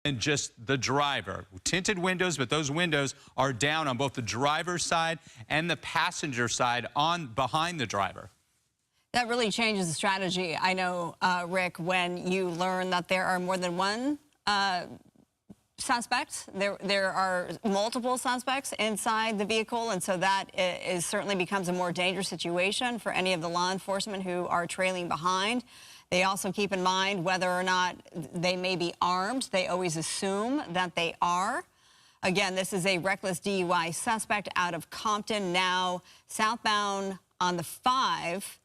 and just the driver. Tinted windows, but those windows are down on both the driver's side and the passenger side behind the driver. That really changes the strategy. I know, Rick, when you learn that there are more than one suspect, there are multiple suspects inside the vehicle, and so that certainly becomes a more dangerous situation for any of the law enforcement who are trailing behind. They also keep in mind whether or not they may be armed. They always assume that they are. Again, this is a reckless DUI suspect out of Compton, now southbound on the 5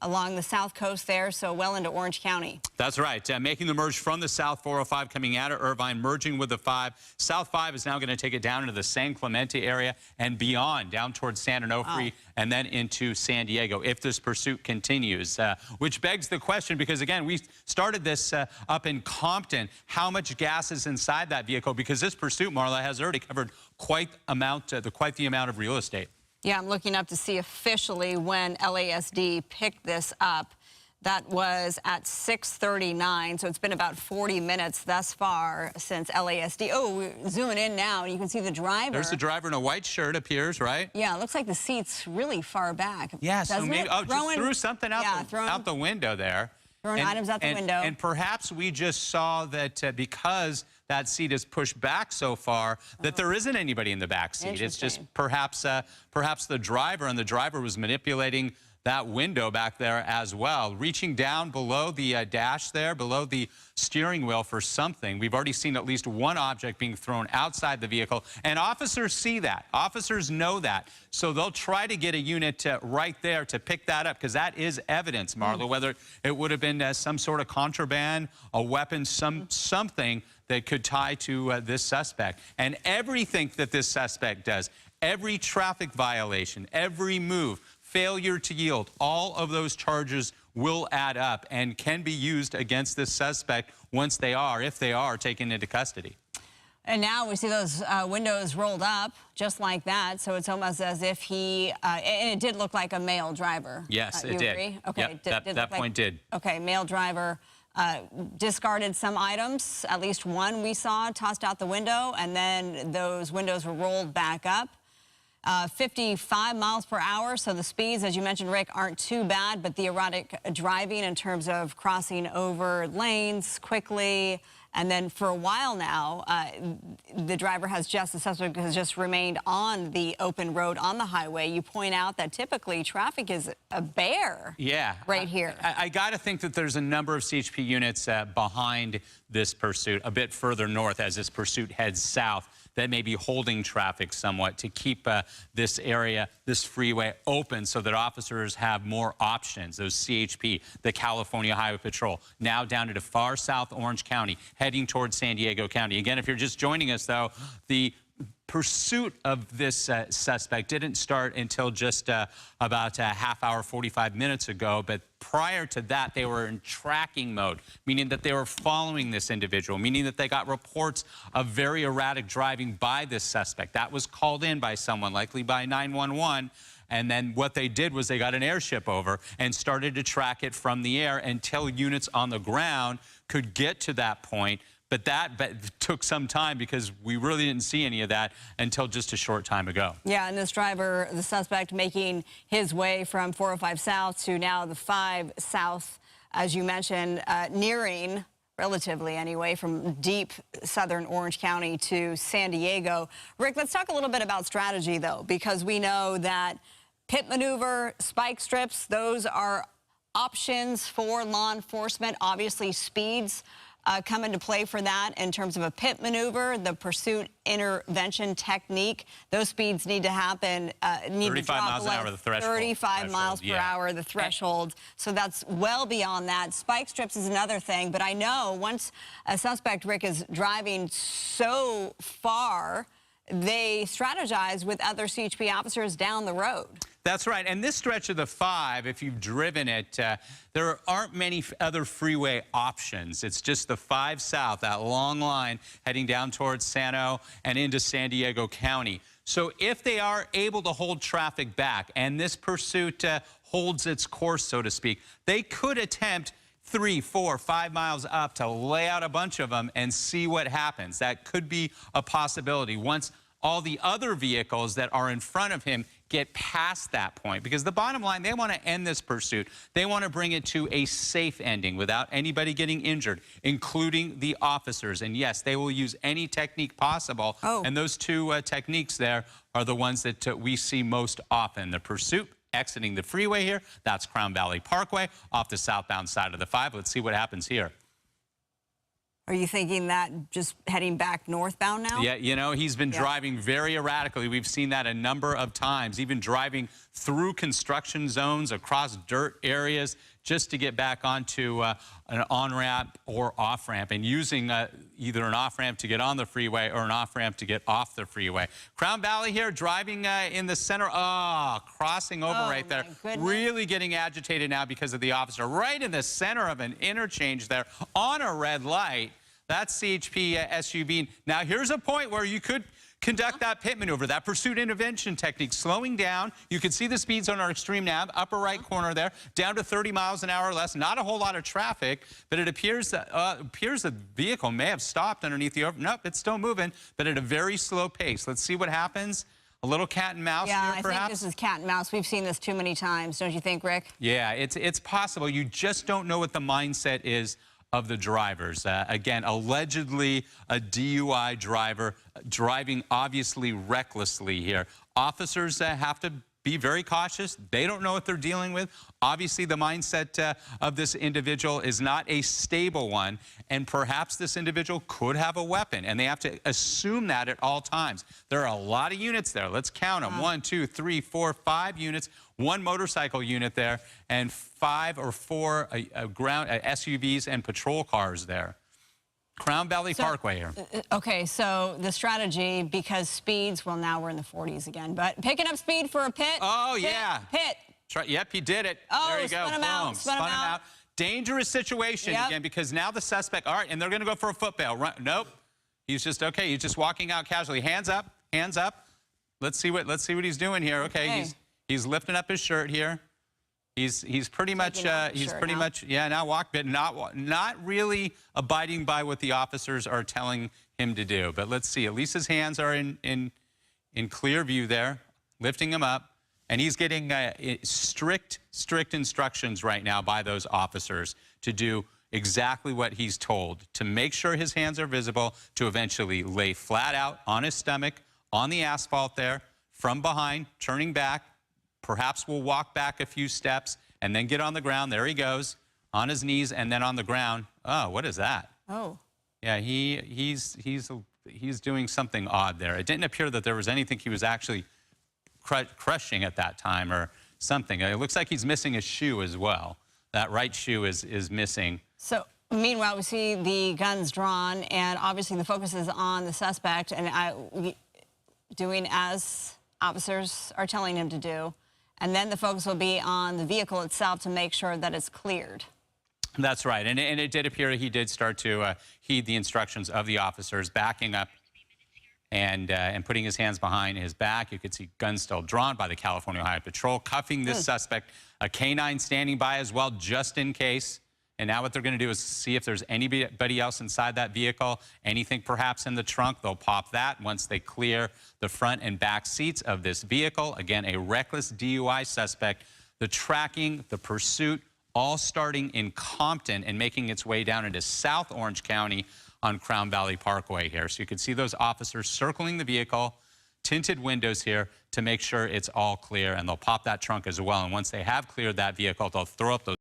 along the south coast there, so well into Orange County. That's right. Making the merge from the South 405 coming out of Irvine, merging with the 5. South 5 is now going to take it down into the San Clemente area and beyond, down towards San Onofre and then into San Diego if this pursuit continues, which begs the question, because, again, we started this up in Compton. How much gas is inside that vehicle? Because this pursuit, Marla, has already covered quite the amount of real estate. Yeah, I'm looking up to see officially when LASD picked this up. That was at 6:39, so it's been about 40 minutes thus far since LASD. Oh, we're zooming in now, and you can see the driver. There's the driver in a white shirt appears, right? Yeah, it looks like the seat's really far back. Yeah, so maybe, just threw something out, out the window there. Throwing items out the window. And perhaps we just saw that because that seat is pushed back so far that there isn't anybody in the back seat. It's just perhaps the driver, and the driver was manipulating that window back there as well, reaching down below the dash there, below the steering wheel for something. We've already seen at least one object being thrown outside the vehicle, and officers see that. Officers know that. So they'll try to get a unit right there to pick that up, because that is evidence, Marla, whether it would have been some sort of contraband, a weapon, something that could tie to this suspect. And everything that this suspect does, every traffic violation, every move, failure to yield, all of those charges will add up and can be used against this suspect once they are, if they are, taken into custody. And now we see those windows rolled up just like that, so it's almost as if he, and it did look like a male driver. Yes, it did. Agree? Okay, yep, that point did. Okay, male driver discarded some items, at least one we saw, tossed out the window, and then those windows were rolled back up. 55 miles per hour, so the speeds, as you mentioned, Rick, aren't too bad, but the erratic driving in terms of crossing over lanes quickly, and then for a while now, the suspect has just remained on the open road on the highway. You point out that typically traffic is a bear right here. I got to think that there's a number of CHP units behind this pursuit, a bit further north as this pursuit heads south, that may be holding traffic somewhat to keep this area, this freeway open so that officers have more options. Those CHP, the California Highway Patrol, now down into far south Orange County, heading towards San Diego County. Again, if you're just joining us, though, the pursuit of this suspect didn't start until just about a half hour, 45 minutes ago. But prior to that, they were in tracking mode, meaning that they were following this individual, meaning that they got reports of very erratic driving by this suspect. That was called in by someone, likely by 911. And then what they did was they got an airship over and started to track it from the air until units on the ground could get to that point. But that took some time because we really didn't see any of that until just a short time ago. Yeah, and this driver, the suspect, making his way from 405 South to now the 5 South, as you mentioned, nearing, relatively anyway, from deep southern Orange County to San Diego. Rick, let's talk a little bit about strategy, though, because we know that pit maneuver, spike strips, those are options for law enforcement. Obviously, speeds come into play for that in terms of a pit maneuver, the pursuit intervention technique. Those speeds need to happen, 35 miles an hour, the threshold. 35 miles per hour, the threshold. So that's well beyond that. Spike strips is another thing, but I know once a suspect, Rick, is driving so far, they strategize with other CHP officers down the road. That's right. And this stretch of the 5, if you've driven it, there aren't many other freeway options. It's just the 5 South, that long line heading down towards Sano and into San Diego County. So if they are able to hold traffic back and this pursuit holds its course, so to speak, they could attempt 3, 4, 5 miles up to lay out a bunch of them and see what happens. That could be a possibility once all the other vehicles that are in front of him get past that point. Because the bottom line, they want to end this pursuit. They want to bring it to a safe ending without anybody getting injured, including the officers. And yes, they will use any technique possible. And those two techniques there are the ones that we see most often. The pursuit exiting the freeway here, that's Crown Valley Parkway off the southbound side of the 5. Let's see what happens here. Are you thinking that just heading back northbound now? Yeah, you know, he's been driving very erratically. We've seen that a number of times, even driving through construction zones, across dirt areas, just to get back onto an on-ramp or off-ramp, and using either an off-ramp to get on the freeway or an off-ramp to get off the freeway. Crown Valley here, driving in the center. Crossing over right there. Really getting agitated now because of the officer. Right in the center of an interchange there on a red light. That's CHP SUV. Now, here's a point where you could conduct that pit maneuver, that pursuit intervention technique, slowing down. You can see the speeds on our extreme nav, upper right corner there, down to 30 miles an hour or less. Not a whole lot of traffic, but it appears that the vehicle may have stopped underneath the nope, it's still moving, but at a very slow pace. Let's see what happens. A little cat and mouse here, perhaps? Yeah, I think this is cat and mouse. We've seen this too many times, don't you think, Rick? Yeah, it's possible. You just don't know what the mindset is of the drivers. Again, allegedly a DUI driver driving obviously recklessly here. Officers have to be very cautious. They don't know what they're dealing with. Obviously, the mindset of this individual is not a stable one, and perhaps this individual could have a weapon, and they have to assume that at all times. There are a lot of units there. Let's count them. 1, 2, 3, 4, 5 units, 1 motorcycle unit there, and 5 or 4 SUVs and patrol cars there. Crown Valley Parkway here. Okay, so the strategy, because speeds, well, now we're in the 40s again, but picking up speed for a pit. Pit. Yep, he did it. There you go. Spun him out. Spun him out. Dangerous situation again, because now the suspect, all right, and they're going to go for a foot bail. Nope. He's just, okay, he's just walking out casually. Hands up, hands up. Let's see what he's doing here. Okay, he's lifting up his shirt here. He's pretty much now walk, but not really abiding by what the officers are telling him to do. But let's see. At least his hands are in clear view there, lifting him up, and he's getting strict instructions right now by those officers to do exactly what he's told, to make sure his hands are visible, to eventually lay flat out on his stomach on the asphalt there, from behind, turning back. Perhaps we'll walk back a few steps and then get on the ground. There he goes, on his knees and then on the ground. Oh, what is that? Oh. Yeah, he's doing something odd there. It didn't appear that there was anything he was actually crushing at that time or something. It looks like he's missing a shoe as well. That right shoe is missing. So, meanwhile, we see the guns drawn, and obviously the focus is on the suspect and doing as officers are telling him to do. And then the focus will be on the vehicle itself to make sure that it's cleared. That's right. And it did appear he did start to heed the instructions of the officers, backing up and putting his hands behind his back. You could see guns still drawn by the California Highway Patrol, cuffing this suspect. A canine standing by as well, just in case. And now what they're going to do is see if there's anybody else inside that vehicle, anything perhaps in the trunk. They'll pop that once they clear the front and back seats of this vehicle. Again, a reckless DUI suspect. The tracking, the pursuit, all starting in Compton and making its way down into South Orange County on Crown Valley Parkway here. So you can see those officers circling the vehicle, tinted windows here to make sure it's all clear, and they'll pop that trunk as well. And once they have cleared that vehicle, they'll throw up those